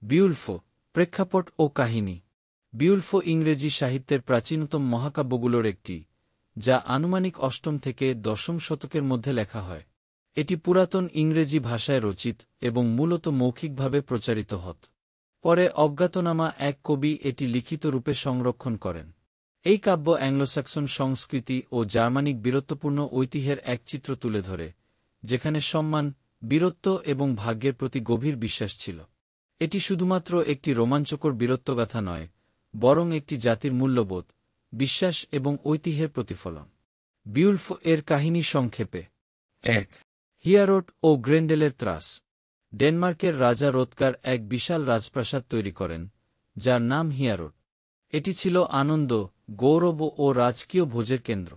বিউল্ফো, প্রেক্ষাপট ও কাহিনী। বিউল্ফো ইংরেজি সাহিত্যের প্রাচীনতম মহাকাব্যগুলোর একটি, যা আনুমানিক অষ্টম থেকে দশম শতকের মধ্যে লেখা হয়। এটি পুরাতন ইংরেজি ভাষায় রচিত এবং মূলত মৌখিকভাবে প্রচারিত হত। পরে অজ্ঞাতনামা এক কবি এটি লিখিত রূপে সংরক্ষণ করেন। এই কাব্য অ্যাংলোস্যাক্সন সংস্কৃতি ও জার্মানিক বীরত্বপূর্ণ ঐতিহ্যের এক চিত্র তুলে ধরে, যেখানে সম্মান, বীরত্ব এবং ভাগ্যের প্রতি গভীর বিশ্বাস ছিল। এটি শুধুমাত্র একটি রোমাঞ্চকর বীরত্বগাথা নয়, বরং একটি জাতির মূল্যবোধ, বিশ্বাস এবং ঐতিহ্যের প্রতিফলন। বিউল্ফো এর কাহিনী সংক্ষেপে: ১. হিয়ারোট ও গ্রেন্ডেলের ত্রাস। ডেনমার্কের রাজা রোৎকার এক বিশাল রাজপ্রাসাদ তৈরি করেন, যার নাম হিয়ারোট। এটি ছিল আনন্দ, গৌরব ও রাজকীয় ভোজের কেন্দ্র।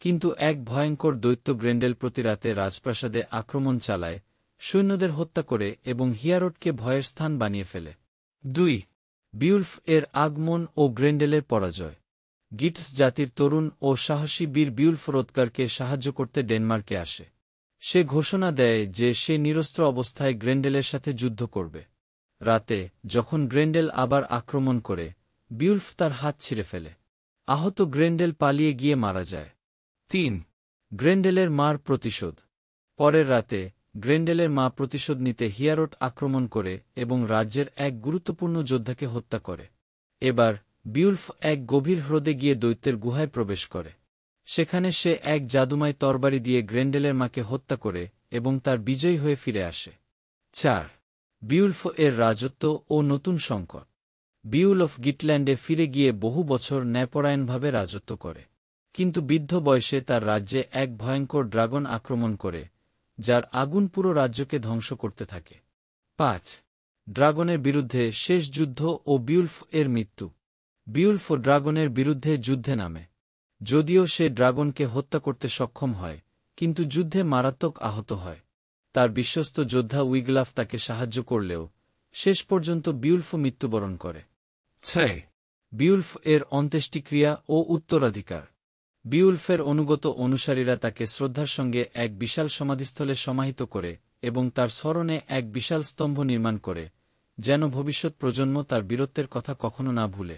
কিন্তু এক ভয়ঙ্কর দৈত্য গ্রেন্ডেল প্রতি রাতে রাজপ্রাসাদে আক্রমণ চালায়, সৈন্যদের হত্যা করে এবং হিয়ারোটকে ভয়ের স্থান বানিয়ে ফেলে। ২. বিউল্ফ এর আগমন ও গ্রেন্ডেলের পরাজয়। গিটস জাতির তরুণ ও সাহসী বীর বিউল্ফ রোৎকারকে সাহায্য করতে ডেনমার্কে আসে। সে ঘোষণা দেয় যে সে নিরস্ত্র অবস্থায় গ্রেন্ডেলের সাথে যুদ্ধ করবে। রাতে, যখন গ্রেন্ডেল আবার আক্রমণ করে, বিউল্ফ তার হাত ছিঁড়ে ফেলে। আহত গ্রেন্ডেল পালিয়ে গিয়ে মারা যায়। ৩. গ্রেন্ডেলের মার প্রতিশোধ। পরের রাতে, গ্রেন্ডেলের মা প্রতিশোধ নিতে হিয়ারোট আক্রমণ করে এবং রাজ্যের এক গুরুত্বপূর্ণ যোদ্ধাকে হত্যা করে। এবার, বিউল্ফ এক গভীর হ্রদে গিয়ে দৈত্যের গুহায় প্রবেশ করে। সেখানে সে এক জাদুময় তরবারি দিয়ে গ্রেন্ডেলের মাকে হত্যা করে এবং তার বিজয়ী হয়ে ফিরে আসে। ৪. বিউল্ফ এর রাজত্ব ও নতুন সংকট। বিউলফ গিটল্যান্ডে ফিরে গিয়ে বহু বছর ন্যায়পরায়ণভাবে রাজত্ব করে। কিন্তু বৃদ্ধ বয়সে তার রাজ্যে এক ভয়ঙ্কর ড্রাগন আক্রমণ করে, যার আগুন পুরো রাজ্যকে ধ্বংস করতে থাকে। ৫. ড্রাগনের বিরুদ্ধে শেষ যুদ্ধ ও বিউল্ফ এর মৃত্যু। বিউল্ফ ড্রাগনের বিরুদ্ধে যুদ্ধে নামে। যদিও সে ড্রাগনকে হত্যা করতে সক্ষম হয়, কিন্তু যুদ্ধে মারাত্মক আহত হয়। তার বিশ্বস্ত যোদ্ধা উইগলাফ তাকে সাহায্য করলেও শেষ পর্যন্ত বিউল্ফ মৃত্যুবরণ করে। ৬. বিউল্ফ এর অন্ত্যেষ্টিক্রিয়া ও উত্তরাধিকার। বিউল্ফের অনুগত অনুসারীরা তাকে শ্রদ্ধার সঙ্গে এক বিশাল সমাধিস্থলে সমাহিত করে এবং তার স্মরণে এক বিশাল স্তম্ভ নির্মাণ করে, যেন ভবিষ্যৎ প্রজন্ম তার বীরত্বের কথা কখনো না ভুলে।